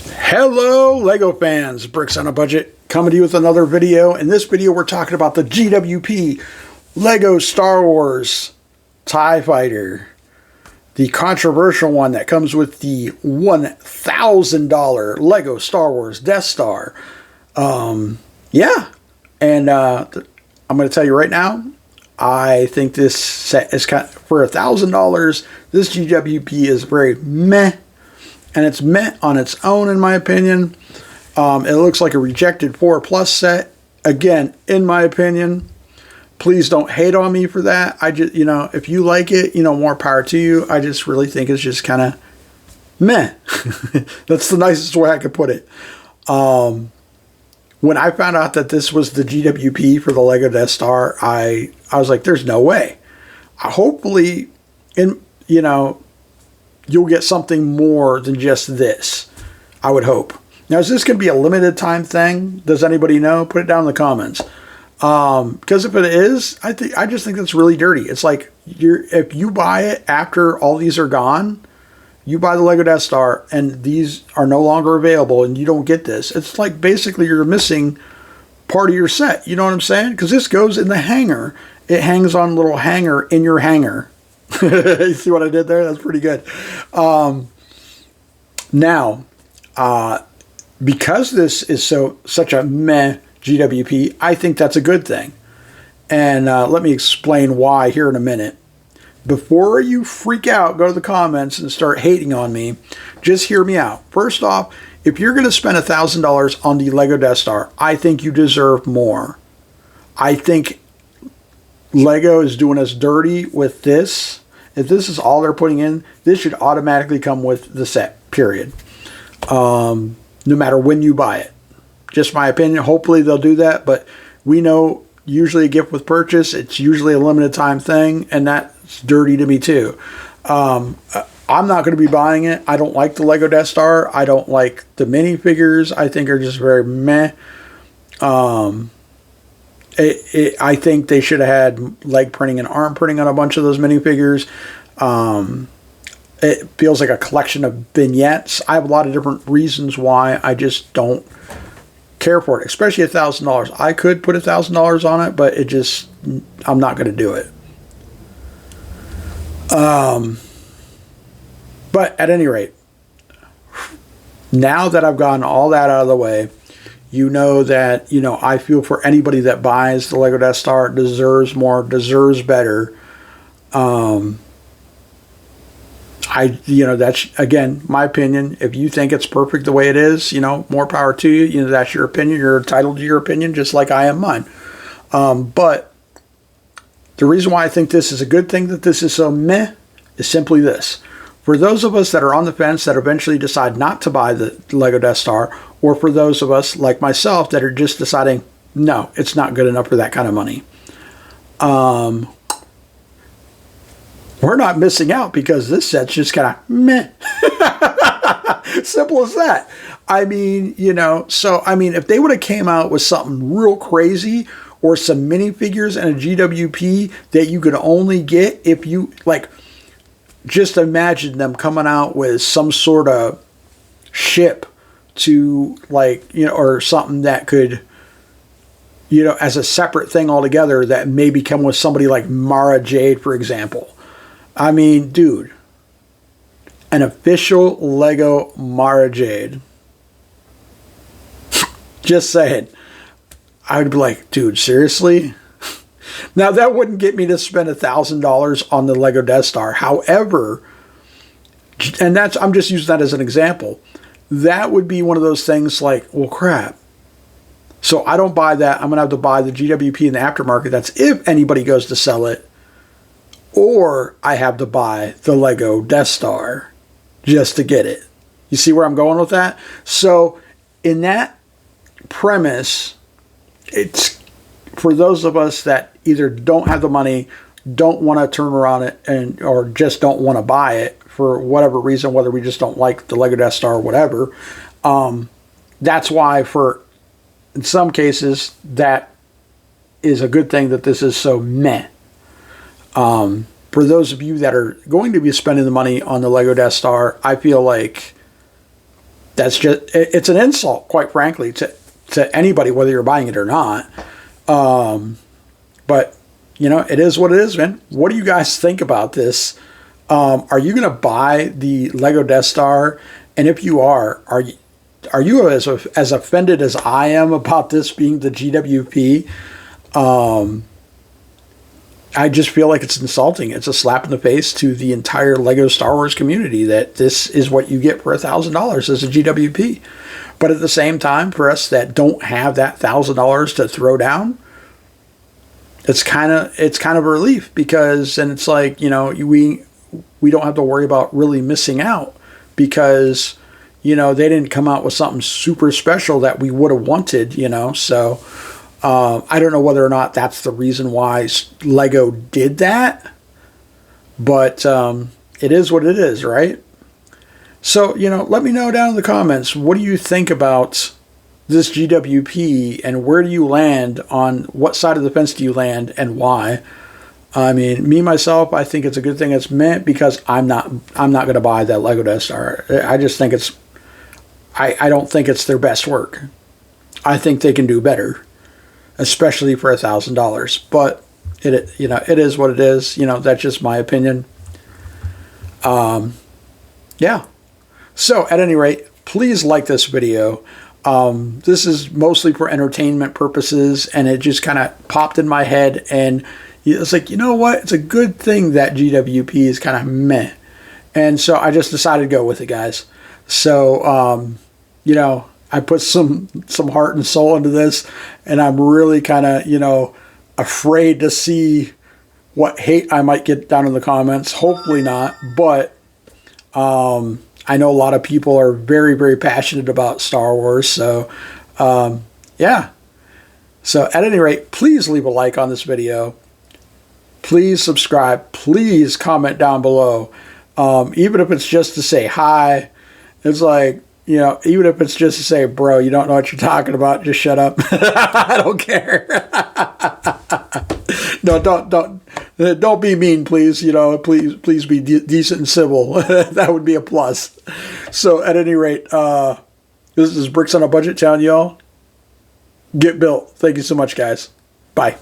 Hello Lego fans, Bricks on a Budget coming to you with another video. In this video we're talking about the GWP Lego Star Wars TIE Fighter. The controversial one that comes with the $1,000 Lego Star Wars Death Star. Yeah, and I'm going to tell you right now, I think this set is kind of, for $1,000, this GWP is very meh. And it's meh on its own, in my opinion. It looks like a rejected 4+ set. Again, in my opinion, please don't hate on me for that. I just, if you like it, more power to you. I just really think it's just kind of meh. That's the nicest way I could put it. When I found out that this was the GWP for the Lego Death Star, I was like, there's no way. Hopefully, you'll get something more than just this, I would hope. Now, is this going to be a limited time thing? Does anybody know? Put it down in the comments. Because if it is, I just think that's really dirty. It's like if you buy it after all these are gone, you buy the Lego Death Star and these are no longer available and you don't get this. It's like basically you're missing part of your set. You know what I'm saying? Because this goes in the hanger. It hangs on a little hanger in your hanger. You see what I did there? That's pretty good. Now, because this is such a meh GWP, I think that's a good thing. And let me explain why here in a minute. Before you freak out, go to the comments and start hating on me. Just hear me out. First off, if you're going to spend $1,000 on the Lego Death Star, I think you deserve more. I think Lego is doing us dirty with this. If this is all they're putting in, this should automatically come with the set, period. No matter when you buy it. Just my opinion. Hopefully they'll do that, but we know usually a gift with purchase, it's usually a limited time thing, and that's dirty to me too. I'm not going to be buying it. I don't like the Lego Death Star. I don't like the minifigures. I think are just very meh. I think they should have had leg printing and arm printing on a bunch of those minifigures. It feels like a collection of vignettes. I have a lot of different reasons why I just don't care for it, especially $1,000. I could put $1,000 on it, but I'm not going to do it. But at any rate, now that I've gotten all that out of the way, you know that, I feel for anybody that buys the Lego Death Star deserves more, deserves better. That's, again, my opinion. If you think it's perfect the way it is, more power to you. That's your opinion. You're entitled to your opinion, just like I am mine. But the reason why I think this is a good thing, that this is so meh, is simply this. For those of us that are on the fence that eventually decide not to buy the Lego Death Star, or for those of us like myself that are just deciding, no, it's not good enough for that kind of money, we're not missing out because this set's just kind of meh. Simple as that. If they would have came out with something real crazy or some minifigures and a GWP that you could only get if you, just imagine them coming out with some sort of ship to, or something that could, as a separate thing altogether that maybe come with somebody like Mara Jade, for example. Dude, an official Lego Mara Jade. Just saying. I would be like, dude, seriously? Now, that wouldn't get me to spend $1,000 on the Lego Death Star. However, and I'm just using that as an example. That would be one of those things like, well, crap. So I don't buy that. I'm going to have to buy the GWP in the aftermarket. That's if anybody goes to sell it. Or I have to buy the Lego Death Star just to get it. You see where I'm going with that? So in that premise, it's for those of us that either don't have the money, don't want to turn around it, or just don't want to buy it for whatever reason, whether we just don't like the Lego Death Star or whatever. That's why in some cases, that is a good thing that this is so meh. For those of you that are going to be spending the money on the Lego Death Star, I feel like That's just, it's an insult, quite frankly, to anybody, whether you're buying it or not. But, you know, it is what it is, man. What do you guys think about this? Are you going to buy the Lego Death Star? And if you are you as offended as I am about this being the GWP? I just feel like it's insulting. It's a slap in the face to the entire Lego Star Wars community that this is what you get for $1,000 as a GWP. But at the same time, for us that don't have that $1,000 to throw down, it's kind of a relief, because then it's like, you know, we don't have to worry about really missing out, because, you know, they didn't come out with something super special that we would have wanted, you know. So I don't know whether or not that's the reason why Lego did that, but it is what it is, right? So, you know, let me know down in the comments, what do you think about this GWP, and where do you land on, what side of the fence do you land, and why? I mean, me, myself, I think it's a good thing it's meant, because I'm not going to buy that Lego Death Star. I just think I don't think it's their best work. I think they can do better, especially for $1,000. But it, you know, it is what it is. You know, that's just my opinion. Yeah. So at any rate, please like this video. This is mostly for entertainment purposes, and it just kind of popped in my head, and it's like, you know what? It's a good thing that GWP is kind of meh. And so I just decided to go with it, guys. So, you know, I put some heart and soul into this, and I'm really kind of, you know, afraid to see what hate I might get down in the comments. Hopefully not, but I know a lot of people are very, very passionate about Star Wars. So, yeah. So at any rate, please leave a like on this video. Please subscribe. Please comment down below. Even if it's just to say hi. It's like, you know, even if it's just to say, bro, you don't know what you're talking about, just shut up. I don't care. No, don't be mean, please. You know, please be decent and civil. That would be a plus. So at any rate, this is Bricks on a Budget telling y'all, get built. Thank you so much, guys. Bye.